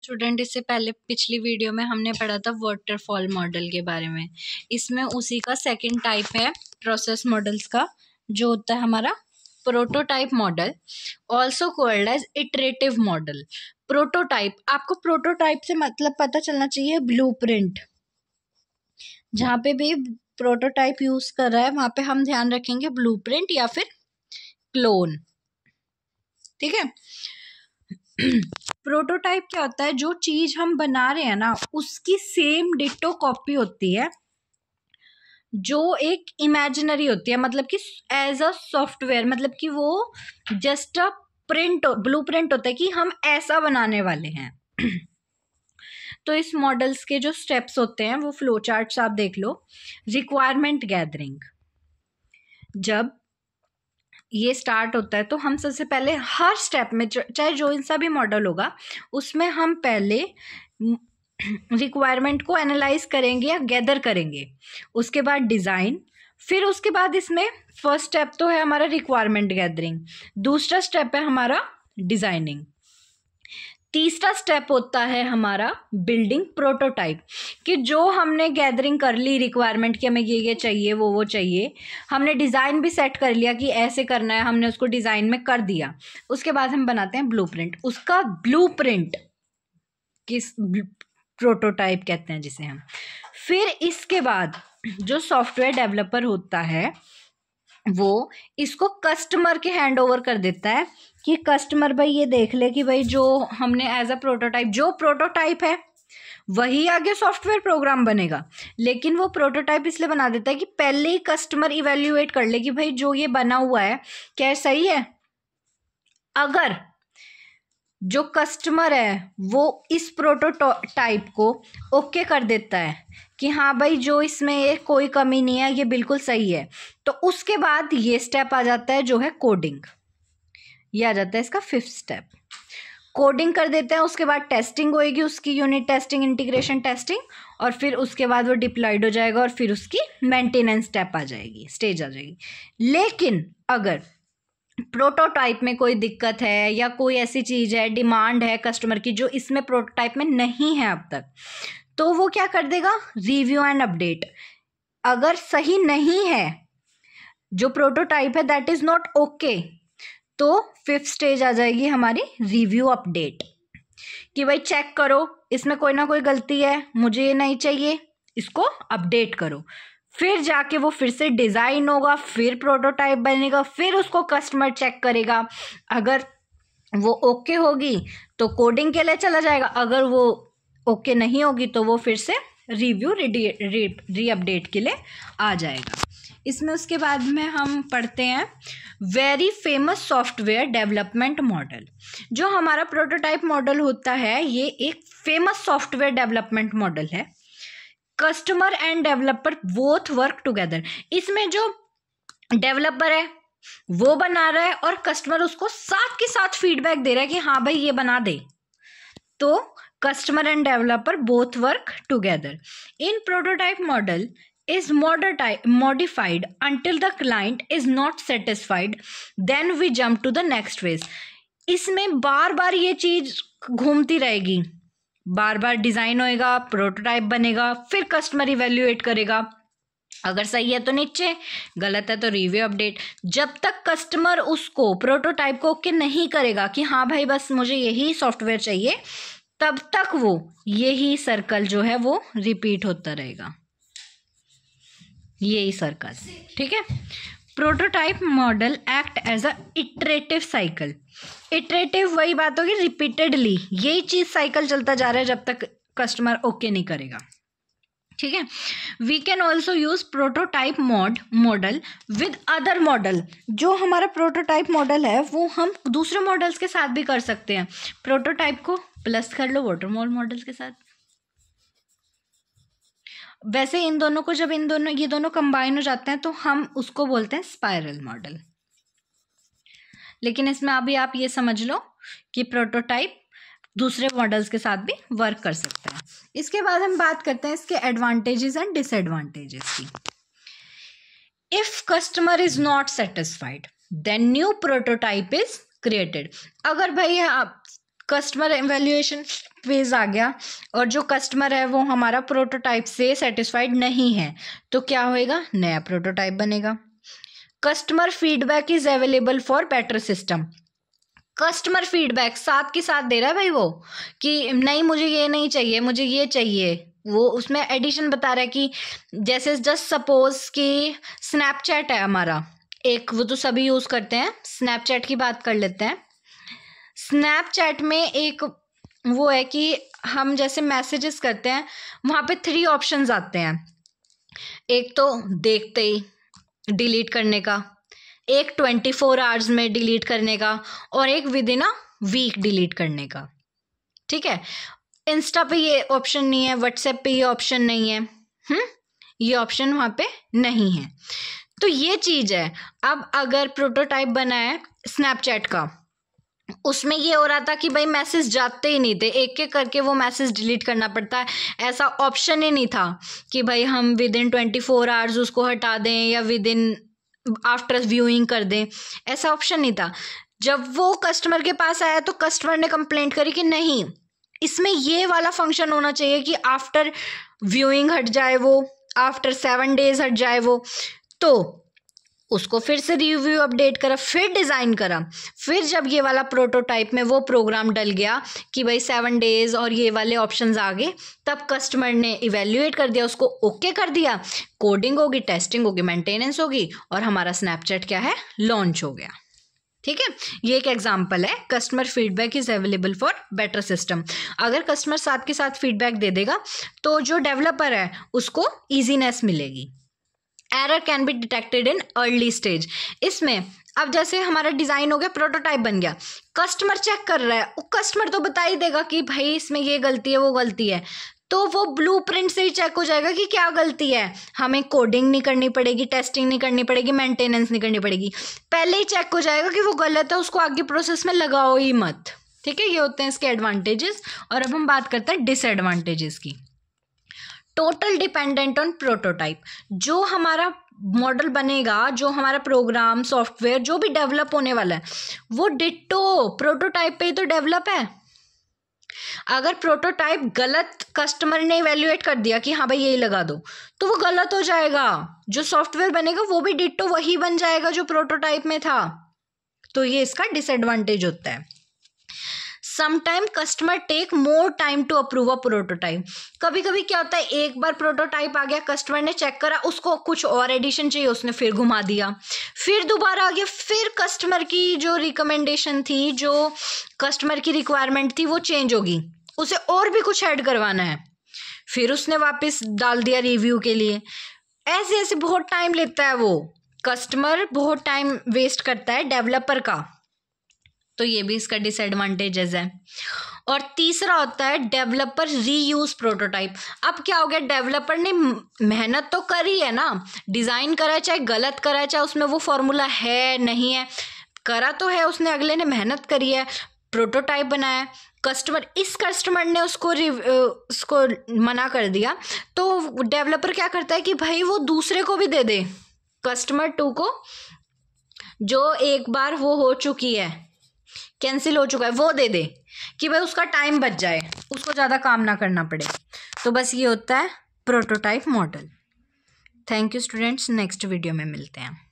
Student, इससे पहले पिछली वीडियो में हमने पढ़ा था वाटरफॉल मॉडल के बारे में। इसमें उसी का सेकंड टाइप है प्रोसेस मॉडल्स का, जो होता है हमारा prototype model, also called as iterative model. Prototype, आपको प्रोटोटाइप से मतलब पता चलना चाहिए ब्लूप्रिंट। जहाँ पे भी प्रोटोटाइप यूज कर रहा है वहां पे हम ध्यान रखेंगे ब्लूप्रिंट या फिर क्लोन। ठीक है। प्रोटोटाइप क्या होता है? जो चीज हम बना रहे हैं ना, उसकी सेम डिटो कॉपी होती है, जो एक इमेजिनरी होती है, मतलब कि एज अ सॉफ्टवेयर, मतलब कि वो just a print, blue print होता है कि हम ऐसा बनाने वाले हैं। तो इस मॉडल्स के जो स्टेप्स होते हैं वो फ्लो चार्ट्स आप देख लो। रिक्वायरमेंट गैदरिंग, जब ये स्टार्ट होता है तो हम सबसे पहले हर स्टेप में, चाहे जो सा भी मॉडल होगा, उसमें हम पहले रिक्वायरमेंट को एनालाइज करेंगे या गैदर करेंगे। उसके बाद डिज़ाइन, फिर उसके बाद इसमें फर्स्ट स्टेप तो है हमारा रिक्वायरमेंट गैदरिंग, दूसरा स्टेप है हमारा डिज़ाइनिंग, तीसरा स्टेप होता है हमारा बिल्डिंग प्रोटोटाइप, कि जो हमने गैदरिंग कर ली रिक्वायरमेंट की, हमें ये चाहिए, वो चाहिए, हमने डिज़ाइन भी सेट कर लिया कि ऐसे करना है, हमने उसको डिज़ाइन में कर दिया। उसके बाद हम बनाते हैं ब्लूप्रिंट। उसका ब्लूप्रिंट किस प्रोटोटाइप कहते हैं जिसे हम। फिर इसके बाद जो सॉफ्टवेयर डेवलपर होता है वो इसको कस्टमर के हैंड ओवर कर देता है कि कस्टमर भाई ये देख ले कि भाई जो हमने एज अ प्रोटोटाइप, जो प्रोटोटाइप है वही आगे सॉफ्टवेयर प्रोग्राम बनेगा, लेकिन वो प्रोटोटाइप इसलिए बना देता है कि पहले ही कस्टमर इवेल्युएट कर ले कि भाई जो ये बना हुआ है क्या सही है। अगर जो कस्टमर है वो इस प्रोटोटाइप को ओके कर देता है कि हाँ भाई जो इसमें ये कोई कमी नहीं है, ये बिल्कुल सही है, तो उसके बाद ये स्टेप आ जाता है जो है कोडिंग। ये आ जाता है इसका फिफ्थ स्टेप। कोडिंग कर देते हैं, उसके बाद टेस्टिंग होएगी, उसकी यूनिट टेस्टिंग, इंटीग्रेशन टेस्टिंग, और फिर उसके बाद वो डिप्लॉयड हो जाएगा और फिर उसकी मेंटेनेंस स्टेप आ जाएगी, स्टेज आ जाएगी। लेकिन अगर प्रोटोटाइप में कोई दिक्कत है या कोई ऐसी चीज़ है, डिमांड है कस्टमर की जो इसमें प्रोटोटाइप में नहीं है अब तक, तो वो क्या कर देगा? Review and update. अगर सही नहीं है, जो प्रोटोटाइप है दैट इज नॉट ओके, तो फिफ्थ स्टेज आ जाएगी हमारी रिव्यू अपडेट, कि भाई चेक करो इसमें कोई ना कोई गलती है, मुझे ये नहीं चाहिए, इसको अपडेट करो। फिर जाके वो फिर से डिज़ाइन होगा, फिर प्रोटोटाइप बनेगा, फिर उसको कस्टमर चेक करेगा। अगर वो ओके होगी तो कोडिंग के लिए चला जाएगा, अगर वो ओके नहीं होगी तो वो फिर से रिव्यू री अपडेट के लिए आ जाएगा। इसमें उसके बाद में हम पढ़ते हैं very famous software development model. जो हमारा प्रोटोटाइप मॉडल होता है ये एक फेमस सॉफ्टवेयर डेवलपमेंट मॉडल है। Customer end developer both work together. इसमें जो डेवलपर है वो बना रहा है और कस्टमर उसको साथ के साथ फीडबैक दे रहा है कि हाँ भाई ये बना दे, तो customer end developer both work together. In prototype model is modified until the client is not satisfied, then we jump to the next phase। इसमें बार बार ये चीज घूमती रहेगी, बार बार डिजाइन होएगा, प्रोटोटाइप बनेगा, फिर कस्टमर इवेल्युएट करेगा, अगर सही है तो नीचे, गलत है तो रिव्यू अपडेट। जब तक कस्टमर उसको प्रोटोटाइप को ओके नहीं करेगा कि हाँ भाई बस मुझे यही सॉफ्टवेयर चाहिए, तब तक वो यही सर्कल जो है वो रिपीट होता रहेगा, यही सर्कल। ठीक है। Prototype model act as a iterative cycle. Iterative वही बात होगी, रिपीटेडली यही चीज साइकिल चलता जा रहा है जब तक कस्टमर ओके नहीं करेगा। ठीक है। We can also use prototype model with other model. जो हमारा प्रोटोटाइप मॉडल है वो हम दूसरे मॉडल्स के साथ भी कर सकते हैं। प्रोटोटाइप को प्लस कर लो वाटरफॉल मॉडल्स के साथ। वैसे इन दोनों को जब ये दोनों कंबाइन हो जाते हैं तो हम उसको बोलते हैं स्पाइरल मॉडल। लेकिन इसमें अभी आप ये समझ लो कि प्रोटोटाइप दूसरे मॉडल्स के साथ भी वर्क कर सकता है। इसके बाद हम बात करते हैं इसके एडवांटेजेस एंड डिसएडवांटेजेस की। If customer is not satisfied then new prototype is created. अगर भाई कस्टमर एवेल्यूएशन फेज आ गया और जो कस्टमर है वो हमारा प्रोटोटाइप से सेटिस्फाइड नहीं है, तो क्या होएगा, नया प्रोटोटाइप बनेगा। Customer feedback is available for better system. Customer feedback साथ के साथ दे रहा है भाई वो, कि नहीं मुझे ये नहीं चाहिए, मुझे ये चाहिए। वो उसमें एडिशन बता रहा है कि जैसे जस्ट सपोज कि स्नैपचैट है हमारा एक, वो तो सभी यूज़ करते हैं। स्नैपचैट की बात कर लेते हैं। स्नैपचैट में एक वो है कि हम जैसे मैसेजेस करते हैं, वहाँ पे 3 ऑप्शंस आते हैं। एक तो देखते ही डिलीट करने का, एक 24 आवर्स में डिलीट करने का, और एक within a week delete करने का। ठीक है, इंस्टा पे ये ऑप्शन नहीं है, व्हाट्सएप पे ये ऑप्शन नहीं है, ये ऑप्शन वहाँ पे नहीं है। तो ये चीज़ है। अब अगर प्रोटोटाइप बना है स्नैपचैट का, उसमें ये हो रहा था कि भाई मैसेज जाते ही नहीं थे, एक एक करके वो मैसेज डिलीट करना पड़ता है। ऐसा ऑप्शन ही नहीं था कि भाई हम विद इन 24 आवर्स उसको हटा दें या विद इन आफ्टर व्यूइंग कर दें, ऐसा ऑप्शन नहीं था। जब वो कस्टमर के पास आया तो कस्टमर ने कंप्लेंट करी कि नहीं, इसमें ये वाला फंक्शन होना चाहिए कि आफ्टर व्यूइंग हट जाए वो, आफ्टर 7 डेज हट जाए वो। तो उसको फिर से रिव्यू अपडेट करा, फिर डिज़ाइन करा। फिर जब ये वाला प्रोटोटाइप में वो प्रोग्राम डल गया कि भाई 7 डेज और ये वाले ऑप्शंस आ गए, तब कस्टमर ने इवेल्युएट कर दिया, उसको ओके कर दिया। कोडिंग होगी, टेस्टिंग होगी, मेंटेनेंस होगी, और हमारा स्नैपचैट क्या है, लॉन्च हो गया। ठीक है, ये एक एग्जांपल है। Customer feedback is available for better system. अगर कस्टमर साथ के साथ फीडबैक दे देगा तो जो डेवलपर है उसको ईजीनेस मिलेगी। Error can be detected in early stage. इसमें अब जैसे हमारा डिज़ाइन हो गया, प्रोटोटाइप बन गया, कस्टमर चेक कर रहा है, वो कस्टमर तो बता ही देगा कि भाई इसमें ये गलती है, वो गलती है। तो वो ब्लूप्रिंट से ही चेक हो जाएगा कि क्या गलती है। हमें कोडिंग नहीं करनी पड़ेगी, टेस्टिंग नहीं करनी पड़ेगी, मेंटेनेंस नहीं करनी पड़ेगी, पहले ही चेक हो जाएगा कि वो गलत है, उसको आगे प्रोसेस में लगाओ ही मत। ठीक है, ये होते हैं इसके एडवांटेजेस। और अब हम बात करते हैं डिसएडवांटेजेस की। Total dependent on prototype. जो हमारा मॉडल बनेगा, जो हमारा प्रोग्राम सॉफ्टवेयर जो भी डेवलप होने वाला है, वो डिट्टो प्रोटोटाइप पे ही तो डेवलप है। अगर प्रोटोटाइप गलत कस्टमर ने इवेल्युएट कर दिया कि हाँ भाई यही लगा दो, तो वो गलत हो जाएगा। जो सॉफ्टवेयर बनेगा वो भी डिट्टो वही बन जाएगा जो प्रोटोटाइप में था। तो ये इसका डिसएडवांटेज होता है। Sometime customer take more time to approve a prototype. कभी कभी क्या होता है, एक बार प्रोटोटाइप आ गया, कस्टमर ने चेक करा, उसको कुछ और एडिशन चाहिए, उसने फिर घुमा दिया, फिर दोबारा आ गया, फिर कस्टमर की जो रिकमेंडेशन थी, जो कस्टमर की रिक्वायरमेंट थी, वो चेंज होगी, उसे और भी कुछ ऐड करवाना है, फिर उसने वापस डाल दिया रिव्यू के लिए। ऐसे ऐसे बहुत टाइम लेता है वो, कस्टमर बहुत टाइम वेस्ट करता है डेवलपर का। तो ये भी इसका डिसएडवांटेजेस है। और तीसरा होता है डेवलपर रीयूज प्रोटोटाइप। अब क्या हो गया, डेवलपर ने मेहनत तो करी है ना, डिज़ाइन करा है, चाहे गलत करा है, चाहे उसमें वो फॉर्मूला है नहीं है, करा तो है उसने, अगले ने मेहनत करी है, प्रोटोटाइप बनाया, इस कस्टमर ने उसको मना कर दिया, तो डेवलपर क्या करता है कि भाई वो दूसरे को भी दे दे, कस्टमर 2 को, जो एक बार वो हो चुकी है, कैंसिल हो चुका है, वो दे दे कि भाई उसका टाइम बच जाए, उसको ज़्यादा काम ना करना पड़े। तो बस ये होता है prototype model. Thank you students, next video में मिलते हैं।